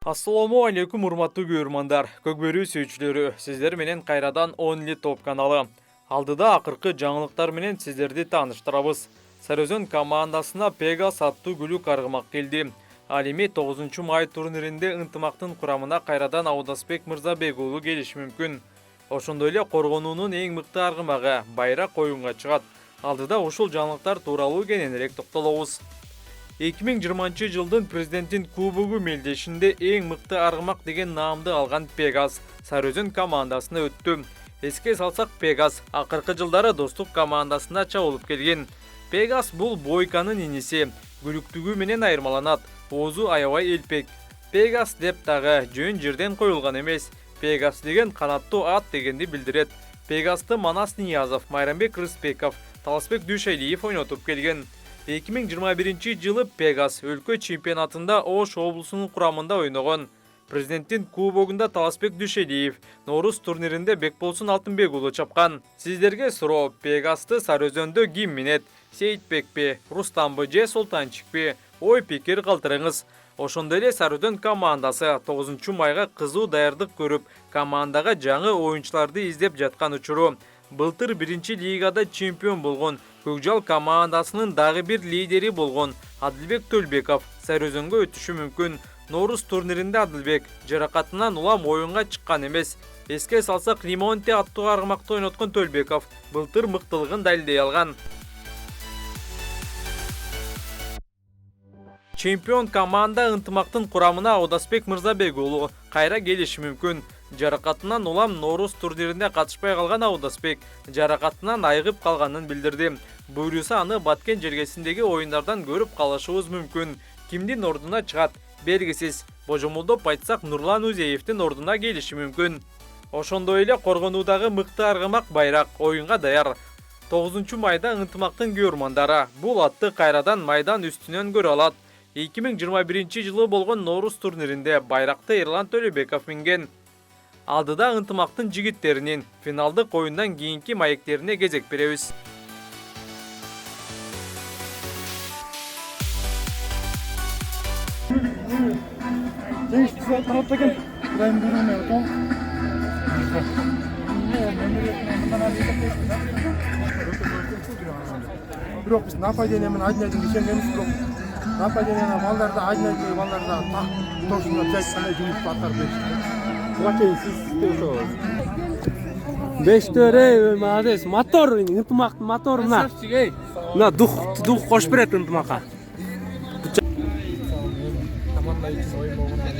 Assalamu alaikum урматтуу көрөрмандар, көкбөрүү сүйүүчүлөрү, сиздер менен кайрадан 10 топ каналы. Алдыда акыркы жаңылыктар менен сиздерди тааныштырабыз. Сарыөзөн командасына Пегас аттуу күлүк аргымак келди. Ал эми 9 май турниринде ынтымактын курамына кайрадан Аудасбек Мырзабек уулу келиши мүмкүн. Ошондой эле коргонуунун эң мыкты аргымагы Байрак оюнга чыгат. Алдыда ушул жаңылыктар тууралуу кененирээк токтолобуз. 2020 жылдын президенттин кубогу мелдешинде эң мыкты аргымак деген наамды алган Пегас Сарыөзөн командасына өттү. Эске салсак, Пегас акыркы жылдары Достук командасына чабылып келген. Пегас бул Бойканын иниси, күлүктүгү менен айырмаланат, оозу аябай элпек. Пегас деп дагы жөн жерден коюлган эмес. Пегас деген канаттуу ат дегенди билдирет. Пегасты Манас Ниязов, Майрамбек Рыспеков, Таласбек Дүйшөлиев ойнотуп келген. 2021 жылы Пегас өлкө чемпионатында Ош облусунун курамында ойногон. Президенттин кубогунда Таласбек Дүйшөлиев, Нооруз турниринде Бекболсун Алтынбек уулу чапкан. Сиздерге суроо: Пегасты Сарыөзөндө ким минет? Сейитбекпи, Рустамбы же Султанчикпи? Ой пикир калтырыңыз. Ошондой эле Сарыөзөн командасы 9 майга кызуу даярдык көрүп, командага жаңы оюнчуларды издеп жаткан учуру. Былтыр 1 лигада чемпион болгон Көкжал командасынын дагы бир лидери болгон Адылбек Төлбеков Сарыөзөнгө өтүшү мүмкүн. Нооруз турниринде Адылбек жаракатынан улам оюнга чыккан эмес. Эске салсак, Лимонте аттуу аргымакты ойноткон Төлбеков былтыр мыктылыгын далилдей алган. Чемпион команда ынтымактын курамына Аудасбек Мырзабек уулу кайра келиши мүмкүн. Жаракатынан улам Нооруз турниринде катышпай калган Аудасбек жаракатынан айыгып калганын билдирди. Буюрса аны Баткен жергесиндеги оюндардан көрүп калышыбыз мүмкүн. Кимдин ордуна чыгат белгисиз. Божомолдоп айтсак, Нурлан Узеевдин ордуна келиши мүмкүн. Ошондой эле коргонуудагы мыкты аргымак Байрак оюнга даяр. 9 майда ынтымактын көрөрмандары бул атты кайрадан майдан үстүнөн көрө алат. 2021 жылы болгон Нооруз турниринде Байракты Эрлан Төлөбеков минген. Алдыда ынтымактын жигиттеринин финалдык оюндан кийинки маектерине кезек беребиз. Бирок биз нападение менен айдын ишенгенбиз, бирок нападение балдарда айдын балдарда так тошунда жайткандай жумуш аткарып беришти. Буга чейин сиз ошо Бештөр, молодец, мотор, ынтымактын мотору мына. Мына дух кош берет ынтымакка. команда үчүн оюн болгондон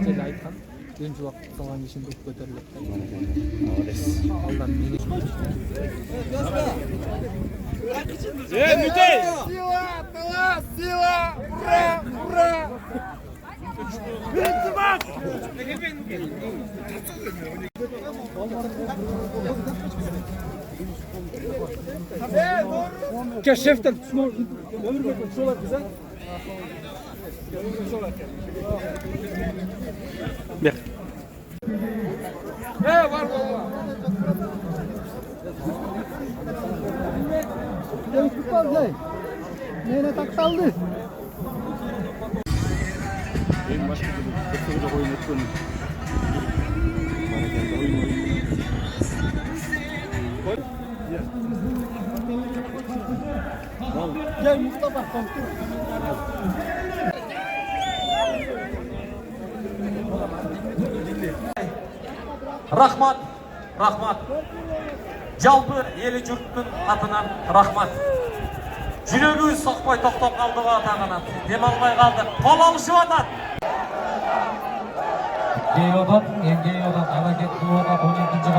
кийин айткан кийинки убакытта салган кишин дух көтөрүлөт. Молодец. Алдан мени Сила, талас, сила! Ура! Ура! Ынтымак! Шефтен өмүрбек ушулар биз Бек. бар боло. Мені такталды. Ең башқа бір ойын өткен. Gel Mustafa. Рахмат, рахмат. Жалпы елі жұрттың атынан рахмат. Жүрегіміз соқпай тоқтап қалды атағанат. Демалмай қалды. Қол алышып атат. Кейодан, ең кейодан, ана кетті оға 12-ci